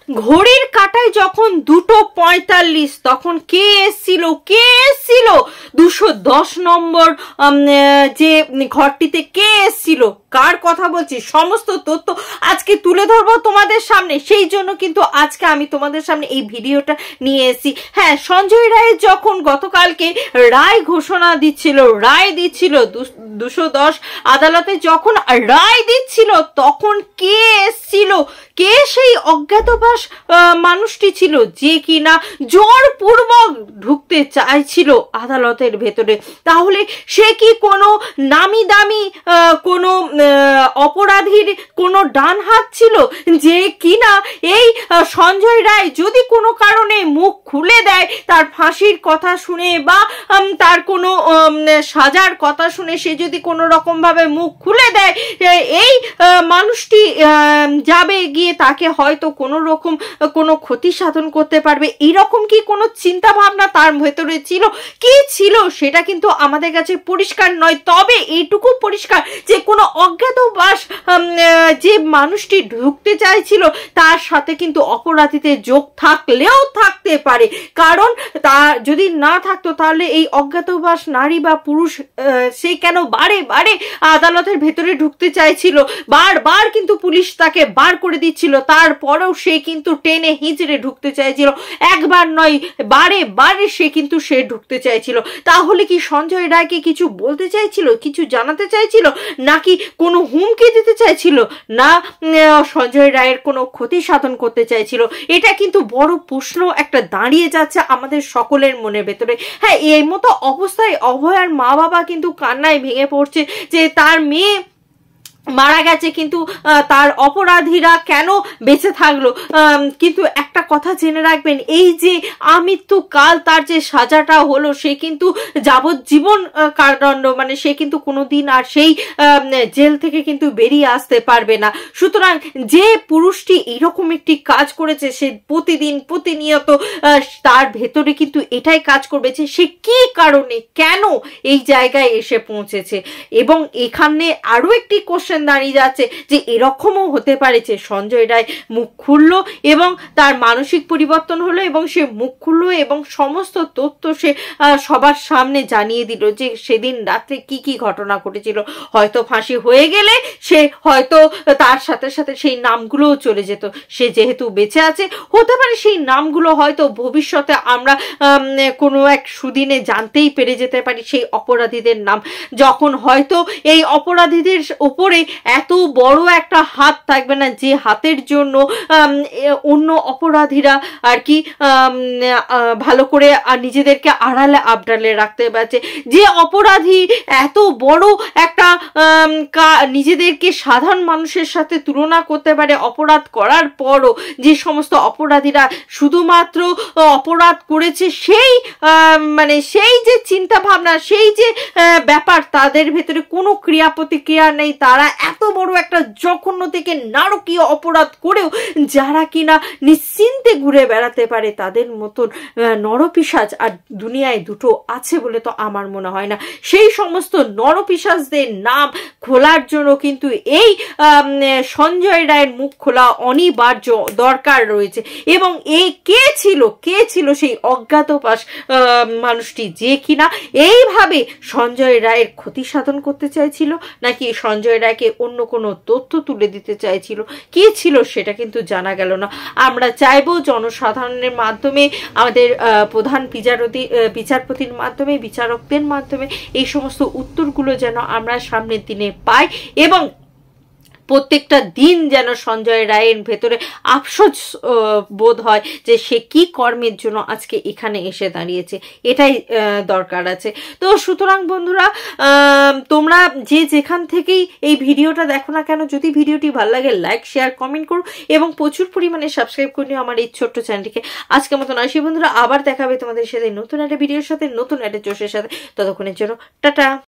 ঘড়ির কাঁটায় যখন 2:45 তখন কে এসছিল 210 নম্বর যে ঘরটিতে কে এসছিল, কার কথা বলছি, সমস্ত তথ্য আজকে তুলে ধরবো তোমাদের সামনে। সেই জন্য কিন্তু আজকে আমি তোমাদের সামনে এই ভিডিওটা নিয়ে এসেছি। হ্যাঁ, সঞ্জয় রায়ের যখন গতকালকে রায় ঘোষণা দিচ্ছিল, রায় দিচ্ছিল 210 আদালতে যখন রায় দিচ্ছিল, তখন কে এসছিল, কে সেই অজ্ঞাতবাস মানুষটি ছিল যে কিনা জোরপূর্বক ঢুকতে চাইছিল আদালতের ভেতরে। তাহলে সে কি কোনো নামি দামি কোনো অপরাধীর কোনো ডান হাত ছিল যে কিনা এই সঞ্জয় রায় যদি কোনো কারণে মুখ খুলে দেয়, তার ফাঁসির কথা শুনে বা তার কোনো সাজার কথা শুনে সে যদি কোনো রকম ভাবে মুখ খুলে দেয়, এই মানুষটি যাবে গিয়ে তাকে হয়তো কোনো রকম কোনো ক্ষতি সাধন করতে পারবে, এইরকম কি কোনো চিন্তা ভাবনা তার ভেতরে ছিল? কি ছিল সেটা কিন্তু আমাদের কাছে পরিষ্কার নয়। তবে এইটুকু পরিষ্কার যে কোনো অজ্ঞাতবাস যে মানুষটি ঢুকতে চাইছিল তার সাথে কিন্তু অপরাধীদের যোগ থাকলেও থাকতে পারে, কারণ তা যদি না থাকতো তাহলে এই অজ্ঞাতবাস নারী বা পুরুষ সে কেন বারে বারে আদালতের ভেতরে ঢুকতে চাইছিল? বারবার কিন্তু পুলিশ তাকে বার করে দিচ্ছিল, তারপরেও সে কিন্তু টেনে হিঁচড়ে ঢুকতে চাইছিল, একবার নয় বারে বারে সে ঢুকতে চাইছিল। তাহলে কি সঞ্জয় রায়কে কিছু বলতে চাইছিল, কিছু জানাতে চাইছিল, নাকি কোনো হুমকি দিতে চাইছিল, না সঞ্জয় রায়ের কোনো ক্ষতি সাধন করতে চাইছিল? এটা কিন্তু বড় প্রশ্ন একটা দাঁড়িয়ে যাচ্ছে আমাদের সকলের মনের ভেতরে। হ্যাঁ, এই মতো অবস্থায় অভয়ার মা বাবা কিন্তু কান্নায় ভেঙে পড়ছে যে তার মেয়ে মারা গেছে, কিন্তু তার অপরাধীরা কেন বেঁচে থাকলো। কিন্তু একটা কথা জেনে রাখবেন, এই যে আমৃত্যুকাল তার যে সাজাটা হলো, সে কিন্তু যাবজ্জীবন কারাদণ্ড, মানে সে কিন্তু কোনোদিন আর সেই জেল থেকে কিন্তু বেরিয়ে আসতে পারবে না। সুতরাং যে পুরুষটি এরকম একটি কাজ করেছে, সে প্রতিদিন প্রতিনিয়ত তার ভেতরে কিন্তু এটাই কাজ করবে যে সে কি কারণে কেন এই জায়গায় এসে পৌঁছেছে। এবং এখানে আরো একটি কোশ্চেন দাঁড়িয়ে যাচ্ছে যে এরকমও হতে পারে যে সঞ্জয় রায় মুখ খুললো এবং তার মানসিক পরিবর্তন হলো এবং সে মুখ খুললো এবং সমস্ত তথ্য সে সবার সামনে জানিয়ে দিল যে সেদিন রাত্রে কি কি ঘটনা ঘটেছিল। হয়তো ফাঁসি হয়ে গেলে সে হয়তো তার সাথে সাথে সেই নামগুলোও চলে যেত। সে যেহেতু বেঁচে আছে, হতে পারে সেই নামগুলো হয়তো ভবিষ্যতে আমরা কোনো এক সুদিনে জানতেই পেরে যেতে পারি সেই অপরাধীদের নাম, যখন হয়তো এই অপরাধীদের উপরে এত বড় একটা হাত থাকবে না যে হাতের জন্য অন্য অপরাধীরা আর কি ভালো করে নিজেদেরকে আড়ালে আবডালে রাখতে পারছে। যে অপরাধী এত বড় একটা নিজেদেরকে সাধারণ মানুষের সাথে তুলনা করতে পারে অপরাধ করার পরও, যে সমস্ত অপরাধীরা শুধুমাত্র অপরাধ করেছে সেই মানে সেই যে চিন্তা ভাবনা, সেই যে ব্যাপার, তাদের ভেতরে কোনো ক্রিয়া প্রতিক্রিয়া নেই, তারা এত বড় একটা জঘন্য থেকে নারকীয় অপরাধ করেও যারা কিনা নিশ্চিন্তে ঘুরে বেড়াতে পারে, তাদের মতন নরপিশাচ আর দুনিয়ায় দুটো আছে বলে তো আমার মনে হয় না। সেই সমস্ত নরপিশাচদের নাম খোলার জন্য কিন্তু এই সঞ্জয় রায়ের মুখ খোলা অনিবার্য দরকার রয়েছে। এবং এই কে ছিল সেই অজ্ঞাতবাস মানুষটি যে কিনা এইভাবে সঞ্জয় রায়ের ক্ষতি সাধন করতে চাইছিল, নাকি সঞ্জয় রায়কে অন্য কোনো তথ্য তুলে দিতে চাইছিল, কি ছিল সেটা কিন্তু জানা গেল না। আমরা চাইবো জনসাধারণের মাধ্যমে, আমাদের প্রধান বিচারপতির মাধ্যমে, বিচারকদের মাধ্যমে এই সমস্ত উত্তরগুলো যেন আমরা সামনের দিনে পাই এবং প্রত্যেকটা দিন যেন সঞ্জয় রায়ের ভেতরে আফসোস বোধ হয় যে সে কি কর্মের জন্য আজকে এখানে এসে দাঁড়িয়েছে, এটাই দরকার আছে। তো সুতরাং বন্ধুরা, তোমরা যে যেখান থেকেই এই ভিডিওটা দেখো না কেন, যদি ভিডিওটি ভালো লাগে লাইক শেয়ার কমেন্ট করো এবং প্রচুর পরিমাণে সাবস্ক্রাইব করে নিও আমার এই ছোট্ট চ্যানেলটিকে। আজকের মতন আসি বন্ধুরা, আবার দেখাবে তোমাদের সাথে নতুন একটা ভিডিওর সাথে, নতুন একটা জোশের সাথে। ততক্ষণের জন্য টাটা।